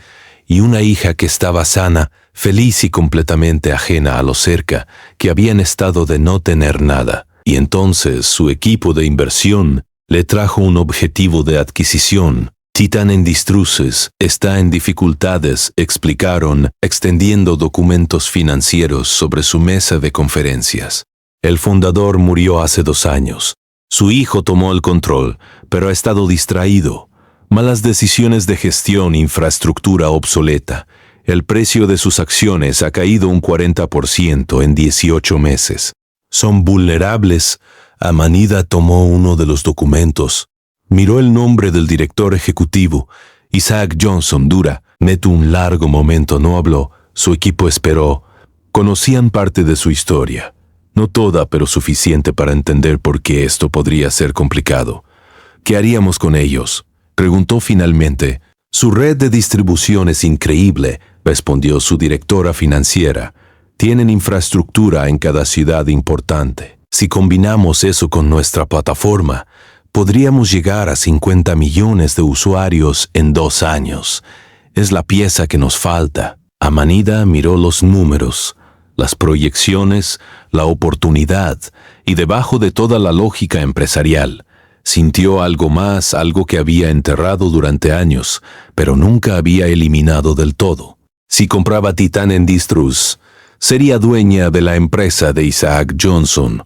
y una hija que estaba sana, feliz y completamente ajena a lo cerca, que había en estado de no tener nada. Y entonces su equipo de inversión le trajo un objetivo de adquisición. Titan Industries está en dificultades, explicaron, extendiendo documentos financieros sobre su mesa de conferencias. El fundador murió hace 2 años. Su hijo tomó el control, pero ha estado distraído. Malas decisiones de gestión, infraestructura obsoleta. El precio de sus acciones ha caído un 40% en 18 meses. Son vulnerables. Amanida tomó uno de los documentos. Miró el nombre del director ejecutivo, Isaac Johnson. Neto un largo momento no habló. Su equipo esperó. Conocían parte de su historia. No toda, pero suficiente para entender por qué esto podría ser complicado. ¿Qué haríamos con ellos?, preguntó finalmente. Su red de distribución es increíble, respondió su directora financiera. Tienen infraestructura en cada ciudad importante. Si combinamos eso con nuestra plataforma, podríamos llegar a 50 millones de usuarios en 2 años. Es la pieza que nos falta. Amanida miró los números, las proyecciones, la oportunidad, y debajo de toda la lógica empresarial, sintió algo más, algo que había enterrado durante años, pero nunca había eliminado del todo. Si compraba Titan Industries, sería dueña de la empresa de Isaac Johnson.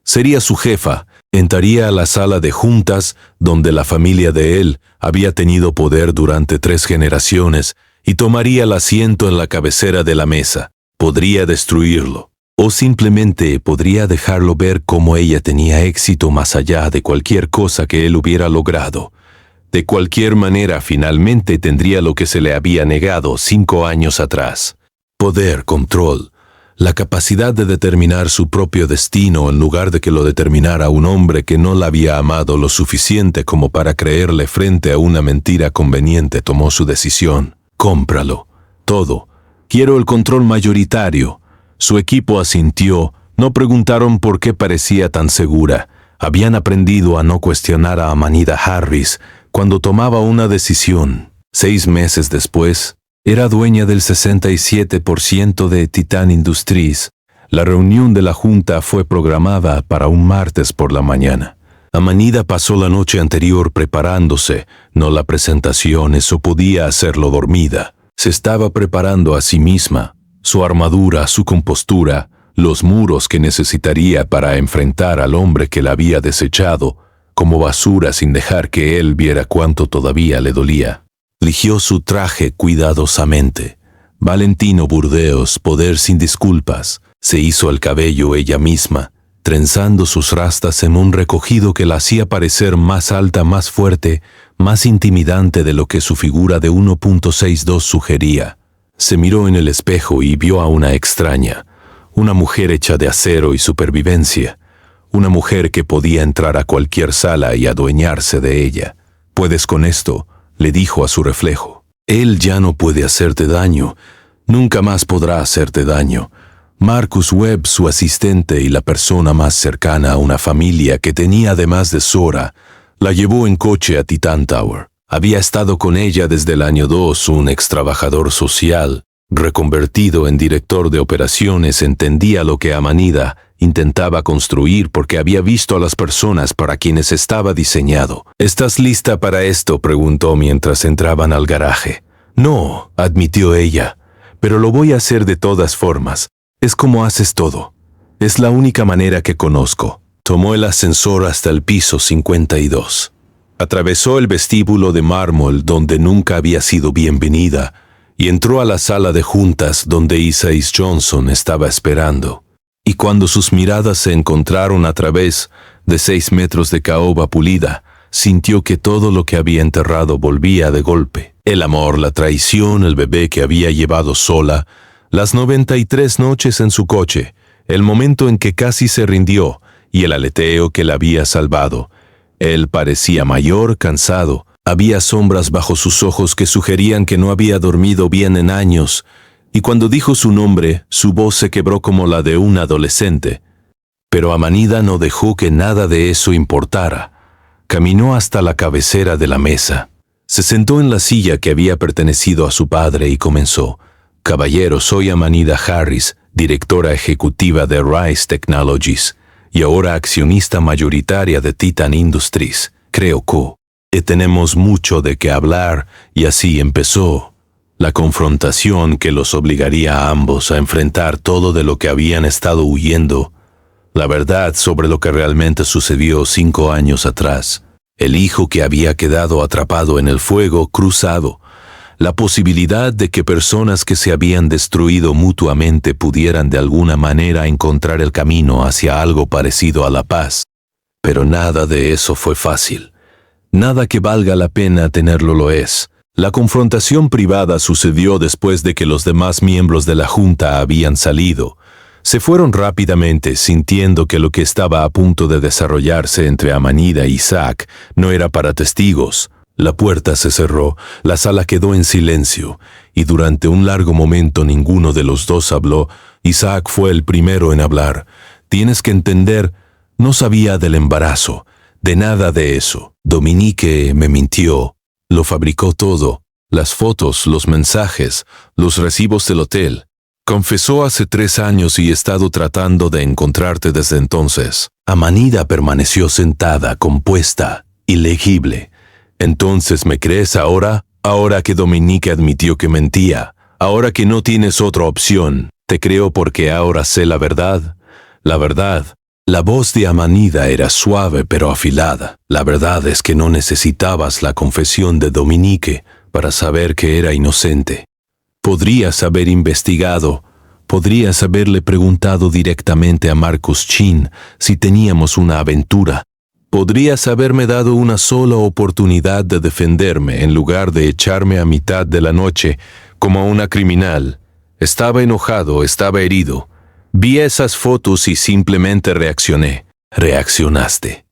Sería su jefa. Entraría a la sala de juntas donde la familia de él había tenido poder durante 3 generaciones y tomaría el asiento en la cabecera de la mesa. Podría destruirlo, o simplemente podría dejarlo ver cómo ella tenía éxito más allá de cualquier cosa que él hubiera logrado. De cualquier manera, finalmente tendría lo que se le había negado 5 años atrás. Poder, control, la capacidad de determinar su propio destino en lugar de que lo determinara un hombre que no la había amado lo suficiente como para creerle frente a una mentira conveniente. Tomó su decisión. Cómpralo. Todo. Quiero el control mayoritario. Su equipo asintió. No preguntaron por qué parecía tan segura. Habían aprendido a no cuestionar a Amanida Harris cuando tomaba una decisión. 6 meses después, era dueña del 67% de Titan Industries. La reunión de la junta fue programada para un martes por la mañana. Amanida pasó la noche anterior preparándose, no la presentación, eso podía hacerlo dormida. Se estaba preparando a sí misma, su armadura, su compostura, los muros que necesitaría para enfrentar al hombre que la había desechado como basura sin dejar que él viera cuánto todavía le dolía. Eligió su traje cuidadosamente. Valentino Burdeos, poder sin disculpas. Se hizo el cabello ella misma, trenzando sus rastas en un recogido que la hacía parecer más alta, más fuerte, más intimidante de lo que su figura de 1.62 sugería. Se miró en el espejo y vio a una extraña, una mujer hecha de acero y supervivencia, una mujer que podía entrar a cualquier sala y adueñarse de ella. «Puedes con esto», le dijo a su reflejo. «Él ya no puede hacerte daño, nunca más podrá hacerte daño». Marcus Webb, su asistente y la persona más cercana a una familia que tenía además de Sora, la llevó en coche a Titan Tower. Había estado con ella desde el año 2, un ex trabajador social, reconvertido en director de operaciones, entendía lo que Amanida intentaba construir porque había visto a las personas para quienes estaba diseñado. «¿Estás lista para esto?», preguntó mientras entraban al garaje. «No», admitió ella, «pero lo voy a hacer de todas formas». Es como haces todo. Es la única manera que conozco. Tomó el ascensor hasta el piso 52. Atravesó el vestíbulo de mármol donde nunca había sido bienvenida y entró a la sala de juntas donde Isaiah Johnson estaba esperando. Y cuando sus miradas se encontraron a través de 6 metros de caoba pulida, sintió que todo lo que había enterrado volvía de golpe. El amor, la traición, el bebé que había llevado sola, las 93 noches en su coche, el momento en que casi se rindió y el aleteo que la había salvado. Él parecía mayor, cansado. Había sombras bajo sus ojos que sugerían que no había dormido bien en años, y cuando dijo su nombre, su voz se quebró como la de un adolescente. Pero Amanida no dejó que nada de eso importara. Caminó hasta la cabecera de la mesa. Se sentó en la silla que había pertenecido a su padre y comenzó. Caballero, soy Amanida Harris, directora ejecutiva de Rice Technologies y ahora accionista mayoritaria de Titan Industries. Creo que tenemos mucho de qué hablar, y así empezó la confrontación que los obligaría a ambos a enfrentar todo de lo que habían estado huyendo. La verdad sobre lo que realmente sucedió 5 años atrás. El hijo que había quedado atrapado en el fuego cruzado. La posibilidad de que personas que se habían destruido mutuamente pudieran de alguna manera encontrar el camino hacia algo parecido a la paz. Pero nada de eso fue fácil. Nada que valga la pena tenerlo lo es. La confrontación privada sucedió después de que los demás miembros de la junta habían salido. Se fueron rápidamente, sintiendo que lo que estaba a punto de desarrollarse entre Amanida y Isaac no era para testigos. La puerta se cerró, la sala quedó en silencio, y durante un largo momento ninguno de los dos habló. Isaac fue el primero en hablar. Tienes que entender, no sabía del embarazo, de nada de eso. Dominique me mintió, lo fabricó todo, las fotos, los mensajes, los recibos del hotel. Confesó hace 3 años y he estado tratando de encontrarte desde entonces. Amanida permaneció sentada, compuesta, ilegible. ¿Entonces me crees ahora? Ahora que Dominique admitió que mentía, ahora que no tienes otra opción, te creo porque ahora sé la verdad. La verdad. La voz de Amanida era suave pero afilada. La verdad es que no necesitabas la confesión de Dominique para saber que era inocente. Podrías haber investigado, podrías haberle preguntado directamente a Marcus Chin si teníamos una aventura. Podrías haberme dado una sola oportunidad de defenderme en lugar de echarme a mitad de la noche como a una criminal. Estaba enojado, estaba herido. Vi esas fotos y simplemente reaccioné. Reaccionaste.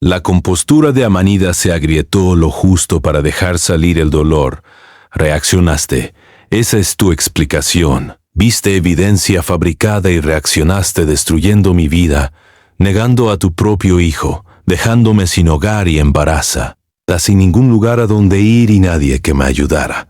La compostura de Amanida se agrietó lo justo para dejar salir el dolor. Reaccionaste. Esa es tu explicación. Viste evidencia fabricada y reaccionaste destruyendo mi vida, negando a tu propio hijo, dejándome sin hogar y embarazo, sin ningún lugar a donde ir y nadie que me ayudara.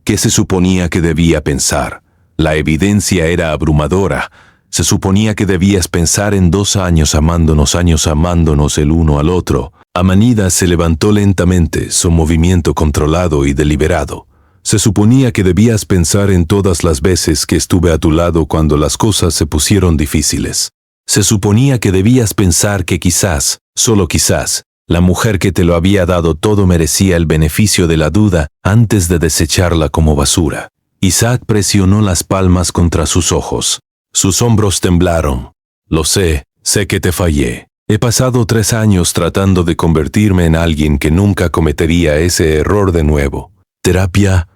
¿Qué se suponía que debía pensar? La evidencia era abrumadora. Se suponía que debías pensar en 2 años amándonos el uno al otro. Amanida se levantó lentamente, su movimiento controlado y deliberado. Se suponía que debías pensar en todas las veces que estuve a tu lado cuando las cosas se pusieron difíciles. Se suponía que debías pensar que quizás, solo quizás, la mujer que te lo había dado todo merecía el beneficio de la duda antes de desecharla como basura. Isaac presionó las palmas contra sus ojos. Sus hombros temblaron. Lo sé que te fallé. He pasado 3 años tratando de convertirme en alguien que nunca cometería ese error de nuevo. Terapia,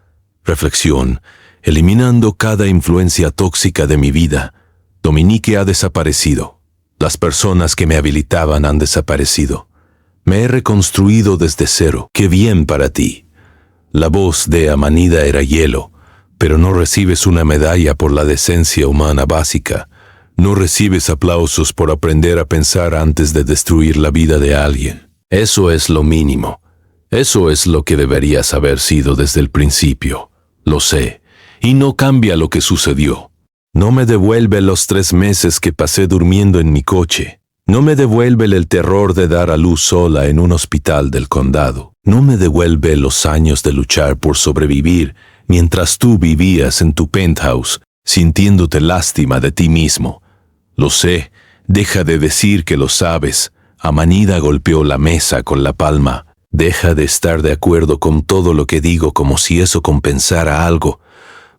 reflexión, eliminando cada influencia tóxica de mi vida. Dominique ha desaparecido. Las personas que me habilitaban han desaparecido. Me he reconstruido desde cero. ¡Qué bien para ti! La voz de Amanida era hielo, pero no recibes una medalla por la decencia humana básica. No recibes aplausos por aprender a pensar antes de destruir la vida de alguien. Eso es lo mínimo. Eso es lo que deberías haber sido desde el principio. Lo sé, y no cambia lo que sucedió. No me devuelve los 3 meses que pasé durmiendo en mi coche. No me devuelve el terror de dar a luz sola en un hospital del condado. No me devuelve los años de luchar por sobrevivir mientras tú vivías en tu penthouse, sintiéndote lástima de ti mismo. Lo sé, deja de decir que lo sabes. Amanida golpeó la mesa con la palma. Deja de estar de acuerdo con todo lo que digo como si eso compensara algo.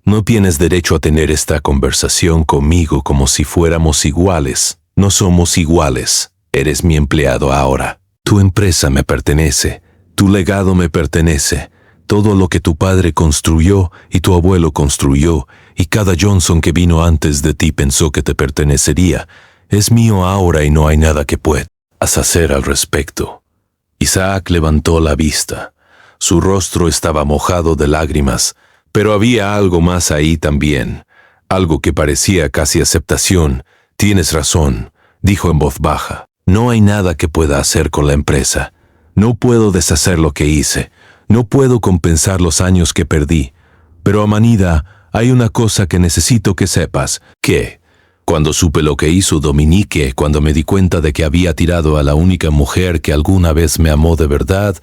No tienes derecho a tener esta conversación conmigo como si fuéramos iguales. No somos iguales. Eres mi empleado ahora. Tu empresa me pertenece. Tu legado me pertenece. Todo lo que tu padre construyó y tu abuelo construyó, y cada Johnson que vino antes de ti pensó que te pertenecería, es mío ahora y no hay nada que puedas hacer al respecto. Isaac levantó la vista. Su rostro estaba mojado de lágrimas, pero había algo más ahí también, algo que parecía casi aceptación. Tienes razón, dijo en voz baja. No hay nada que pueda hacer con la empresa. No puedo deshacer lo que hice. No puedo compensar los años que perdí. Pero Amanida, hay una cosa que necesito que sepas. ¿Qué? Cuando supe lo que hizo Dominique, cuando me di cuenta de que había tirado a la única mujer que alguna vez me amó de verdad,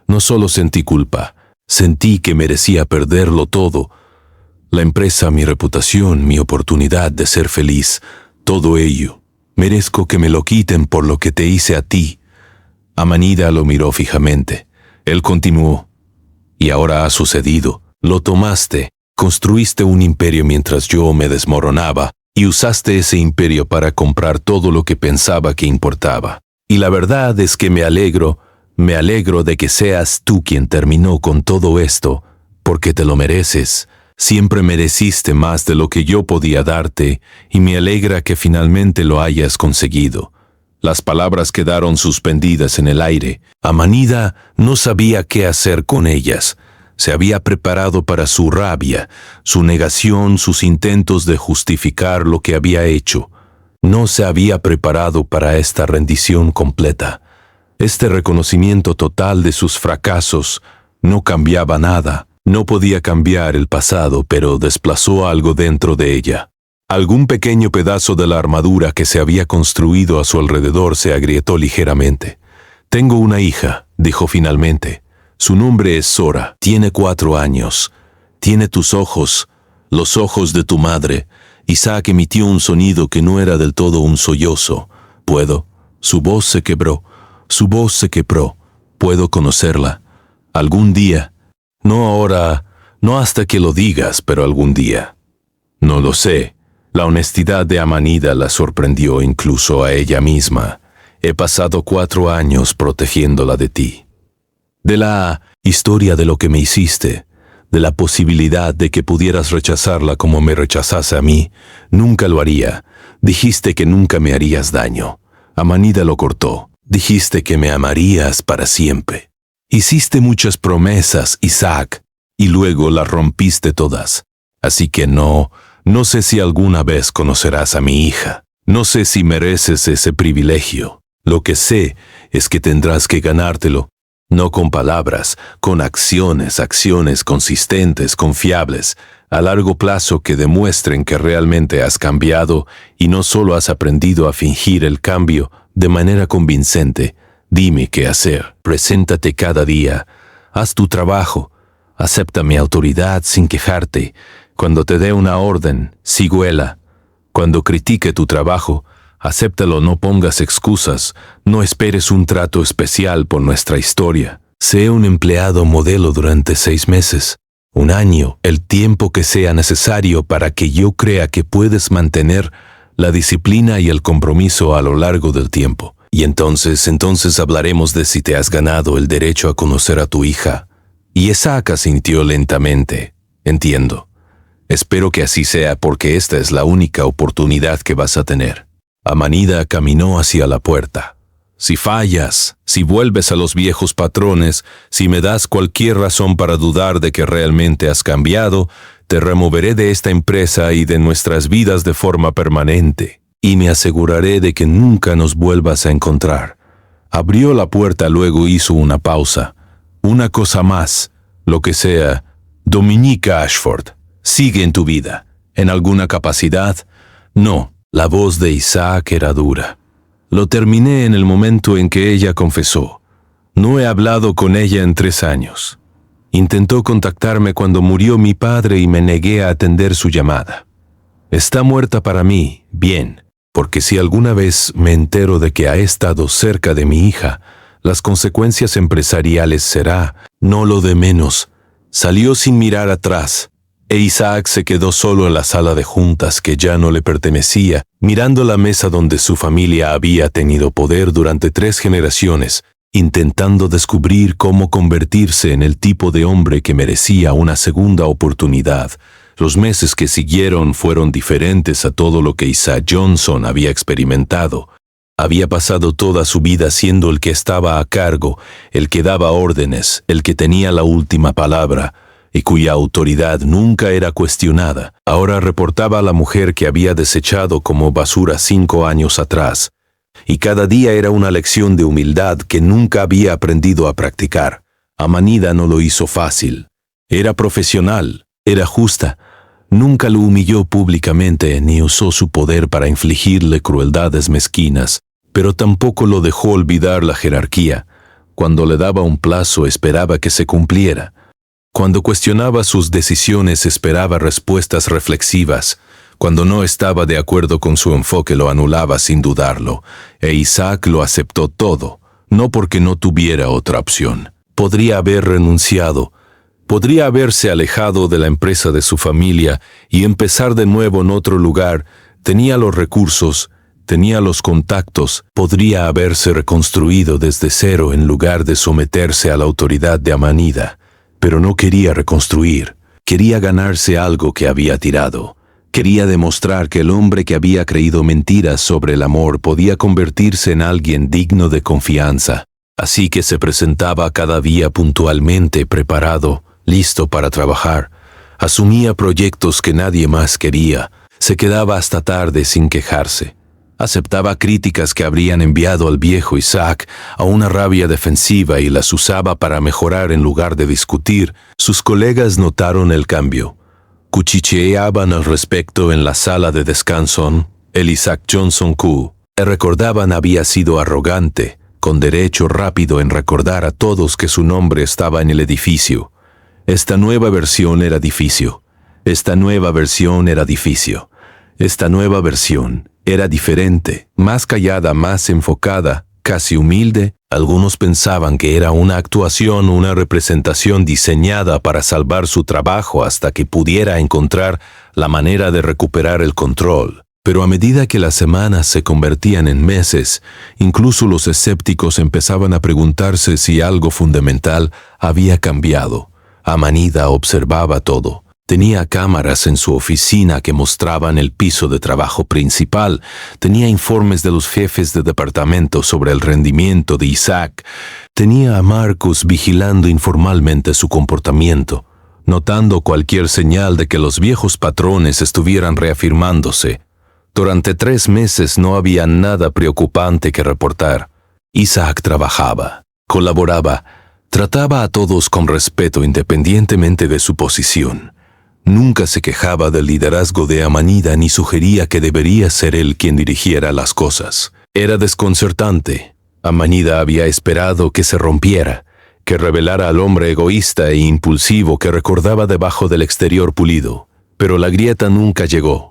no solo sentí culpa, sentí que merecía perderlo todo. La empresa, mi reputación, mi oportunidad de ser feliz, todo ello. Merezco que me lo quiten por lo que te hice a ti. Amanida lo miró fijamente. Él continuó. Y ahora ha sucedido. Lo tomaste, construiste un imperio mientras yo me desmoronaba, y usaste ese imperio para comprar todo lo que pensaba que importaba. Y la verdad es que me alegro de que seas tú quien terminó con todo esto, porque te lo mereces. Siempre mereciste más de lo que yo podía darte, y me alegra que finalmente lo hayas conseguido. Las palabras quedaron suspendidas en el aire. Amanida no sabía qué hacer con ellas. Se había preparado para su rabia, su negación, sus intentos de justificar lo que había hecho. No se había preparado para esta rendición completa. Este reconocimiento total de sus fracasos no cambiaba nada. No podía cambiar el pasado, pero desplazó algo dentro de ella. Algún pequeño pedazo de la armadura que se había construido a su alrededor se agrietó ligeramente. Tengo una hija, dijo finalmente. Su nombre es Sora. Tiene 4 años. Tiene tus ojos, los ojos de tu madre. Isaac emitió un sonido que no era del todo un sollozo. Puedo. Su voz se quebró. Su voz se quebró. Puedo conocerla. Algún día. No ahora, no hasta que lo digas, pero algún día. No lo sé. La honestidad de Amanida la sorprendió incluso a ella misma. He pasado 4 años protegiéndola de ti. De la historia de lo que me hiciste, de la posibilidad de que pudieras rechazarla como me rechazase a mí, nunca lo haría. Dijiste que nunca me harías daño. Amanida lo cortó. Dijiste que me amarías para siempre. Hiciste muchas promesas, Isaac, y luego las rompiste todas. Así que no sé si alguna vez conocerás a mi hija. No sé si mereces ese privilegio. Lo que sé es que tendrás que ganártelo. No con palabras, con acciones consistentes, confiables, a largo plazo que demuestren que realmente has cambiado y no solo has aprendido a fingir el cambio de manera convincente. Dime qué hacer. Preséntate cada día. Haz tu trabajo. Acepta mi autoridad sin quejarte. Cuando te dé una orden, síguela. Cuando critique tu trabajo, acéptalo, no pongas excusas, no esperes un trato especial por nuestra historia. Sé un empleado modelo durante 6 meses, 1 año, el tiempo que sea necesario para que yo crea que puedes mantener la disciplina y el compromiso a lo largo del tiempo. Y entonces hablaremos de si te has ganado el derecho a conocer a tu hija. Y Isaac asintió lentamente. Entiendo. Espero que así sea porque esta es la única oportunidad que vas a tener. Amanida caminó hacia la puerta. Si fallas, si vuelves a los viejos patrones, si me das cualquier razón para dudar de que realmente has cambiado, te removeré de esta empresa y de nuestras vidas de forma permanente, y me aseguraré de que nunca nos vuelvas a encontrar. Abrió la puerta, luego hizo una pausa. Una cosa más, lo que sea, Dominique Ashford, sigue en tu vida. ¿En alguna capacidad? No. La voz de Isaac era dura. Lo terminé en el momento en que ella confesó. No he hablado con ella en 3 años. Intentó contactarme cuando murió mi padre y me negué a atender su llamada. Está muerta para mí, bien, porque si alguna vez me entero de que ha estado cerca de mi hija, las consecuencias empresariales será, no lo de menos. Salió sin mirar atrás, e Isaac se quedó solo en la sala de juntas que ya no le pertenecía, mirando la mesa donde su familia había tenido poder durante 3 generaciones, intentando descubrir cómo convertirse en el tipo de hombre que merecía una segunda oportunidad. Los meses que siguieron fueron diferentes a todo lo que Isaac Johnson había experimentado. Había pasado toda su vida siendo el que estaba a cargo, el que daba órdenes, el que tenía la última palabra, y cuya autoridad nunca era cuestionada. Ahora reportaba a la mujer que había desechado como basura 5 años atrás, y cada día era una lección de humildad que nunca había aprendido a practicar. Amanida no lo hizo fácil. Era profesional, era justa. Nunca lo humilló públicamente ni usó su poder para infligirle crueldades mezquinas, pero tampoco lo dejó olvidar la jerarquía. Cuando le daba un plazo esperaba que se cumpliera. Cuando cuestionaba sus decisiones esperaba respuestas reflexivas. Cuando no estaba de acuerdo con su enfoque lo anulaba sin dudarlo. E Isaac lo aceptó todo, no porque no tuviera otra opción. Podría haber renunciado. Podría haberse alejado de la empresa de su familia y empezar de nuevo en otro lugar. Tenía los recursos, tenía los contactos, podría haberse reconstruido desde cero en lugar de someterse a la autoridad de Amanida. Pero no quería reconstruir, quería ganarse algo que había tirado. Quería demostrar que el hombre que había creído mentiras sobre el amor podía convertirse en alguien digno de confianza. Así que se presentaba cada día puntualmente preparado, listo para trabajar. Asumía proyectos que nadie más quería. Se quedaba hasta tarde sin quejarse. Aceptaba críticas que habrían enviado al viejo Isaac a una rabia defensiva y las usaba para mejorar en lugar de discutir. Sus colegas notaron el cambio. Cuchicheaban al respecto en la sala de descanso. El Isaac Johnson Q. Recordaban había sido arrogante, con derecho rápido en recordar a todos que su nombre estaba en el edificio. Esta nueva versión era edificio. Esta nueva versión era edificio. Esta nueva versión era diferente, más callada, más enfocada, casi humilde. Algunos pensaban que era una actuación, una representación diseñada para salvar su trabajo hasta que pudiera encontrar la manera de recuperar el control. Pero a medida que las semanas se convertían en meses, incluso los escépticos empezaban a preguntarse si algo fundamental había cambiado. Amanida observaba todo. Tenía cámaras en su oficina que mostraban el piso de trabajo principal. Tenía informes de los jefes de departamento sobre el rendimiento de Isaac. Tenía a Marcus vigilando informalmente su comportamiento, notando cualquier señal de que los viejos patrones estuvieran reafirmándose. Durante 3 meses no había nada preocupante que reportar. Isaac trabajaba, colaboraba, trataba a todos con respeto independientemente de su posición. Nunca se quejaba del liderazgo de Amanida ni sugería que debería ser él quien dirigiera las cosas. Era desconcertante. Amanida había esperado que se rompiera, que revelara al hombre egoísta e impulsivo que recordaba debajo del exterior pulido. Pero la grieta nunca llegó.